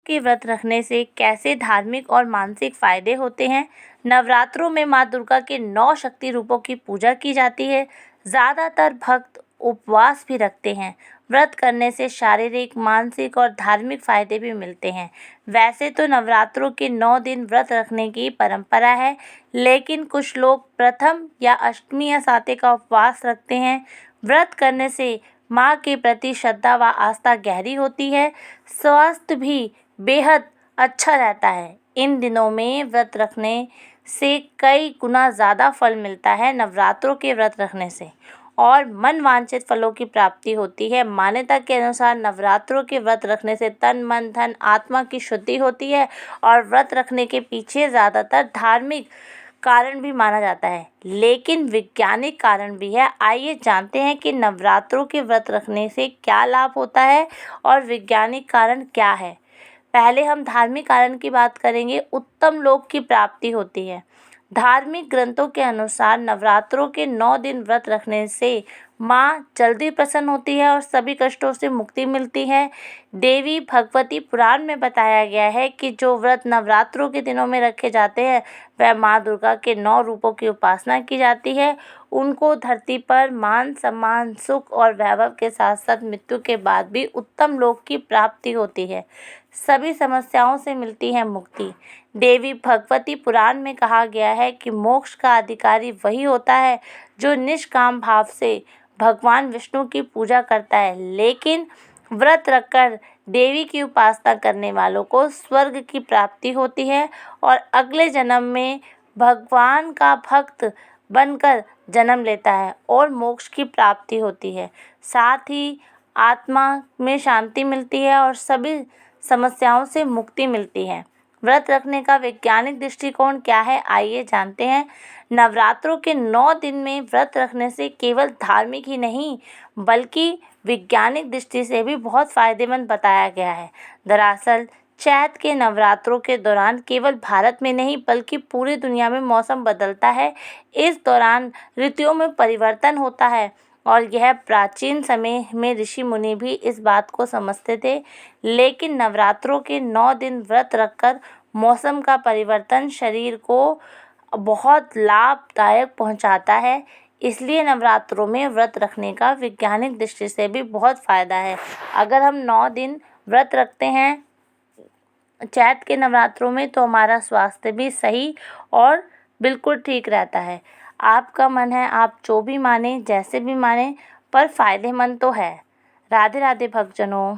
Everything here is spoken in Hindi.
के व्रत रखने से कैसे धार्मिक और मानसिक फायदे होते हैं। नवरात्रों में माँ दुर्गा के 9 शक्ति रूपों की पूजा की जाती है। ज़्यादातर भक्त उपवास भी रखते हैं। व्रत करने से शारीरिक, मानसिक और धार्मिक फायदे भी मिलते हैं। वैसे तो नवरात्रों के 9 दिन व्रत रखने की परंपरा है, लेकिन कुछ लोग प्रथम या अष्टमी या सातवें का उपवास रखते हैं। व्रत करने से माँ के प्रति श्रद्धा व आस्था गहरी होती है। स्वास्थ्य भी बेहद अच्छा रहता है। इन दिनों में व्रत रखने से कई गुना ज़्यादा फल मिलता है नवरात्रों के व्रत रखने से, और मन वांछित फलों की प्राप्ति होती है। मान्यता के अनुसार नवरात्रों के व्रत रखने से तन, मन, धन, आत्मा की शुद्धि होती है, और व्रत रखने के पीछे ज़्यादातर धार्मिक कारण भी माना जाता है, लेकिन वैज्ञानिक कारण भी है। आइए जानते हैं कि नवरात्रों के व्रत रखने से क्या लाभ होता है और वैज्ञानिक कारण क्या है। पहले हम धार्मिक कारण की बात करेंगे। उत्तम लोक की प्राप्ति होती है। धार्मिक ग्रंथों के अनुसार नवरात्रों के 9 दिन व्रत रखने से माँ जल्दी प्रसन्न होती है और सभी कष्टों से मुक्ति मिलती है। देवी भगवती पुराण में बताया गया है कि जो व्रत नवरात्रों के दिनों में रखे जाते हैं वह माँ दुर्गा के 9 रूपों की उपासना की जाती है। उनको धरती पर मान सम्मान, सुख और वैभव के साथ साथ मृत्यु के बाद भी उत्तम लोक की प्राप्ति होती है। सभी समस्याओं से मिलती है मुक्ति। देवी भगवती पुराण में कहा गया है कि मोक्ष का अधिकारी वही होता है जो निष्काम भाव से भगवान विष्णु की पूजा करता है, लेकिन व्रत रखकर देवी की उपासना करने वालों को स्वर्ग की प्राप्ति होती है और अगले जन्म में भगवान का भक्त बनकर जन्म लेता है और मोक्ष की प्राप्ति होती है। साथ ही आत्मा में शांति मिलती है और सभी समस्याओं से मुक्ति मिलती है। व्रत रखने का वैज्ञानिक दृष्टिकोण क्या है, आइए जानते हैं। नवरात्रों के 9 दिन में व्रत रखने से केवल धार्मिक ही नहीं बल्कि वैज्ञानिक दृष्टि से भी बहुत फायदेमंद बताया गया है। दरअसल चैत के नवरात्रों के दौरान केवल भारत में नहीं बल्कि पूरी दुनिया में मौसम बदलता है। इस दौरान ऋतुओं में परिवर्तन होता है और यह प्राचीन समय में ऋषि मुनि भी इस बात को समझते थे, लेकिन नवरात्रों के 9 दिन व्रत रखकर मौसम का परिवर्तन शरीर को बहुत लाभदायक पहुंचाता है। इसलिए नवरात्रों में व्रत रखने का वैज्ञानिक दृष्टि से भी बहुत फ़ायदा है। अगर हम 9 दिन व्रत रखते हैं चैत के नवरात्रों में तो हमारा स्वास्थ्य भी सही और बिल्कुल ठीक रहता है। आपका मन है, आप जो भी माने, जैसे भी माने, पर फायदेमंद तो है। राधे राधे भक्तजनों।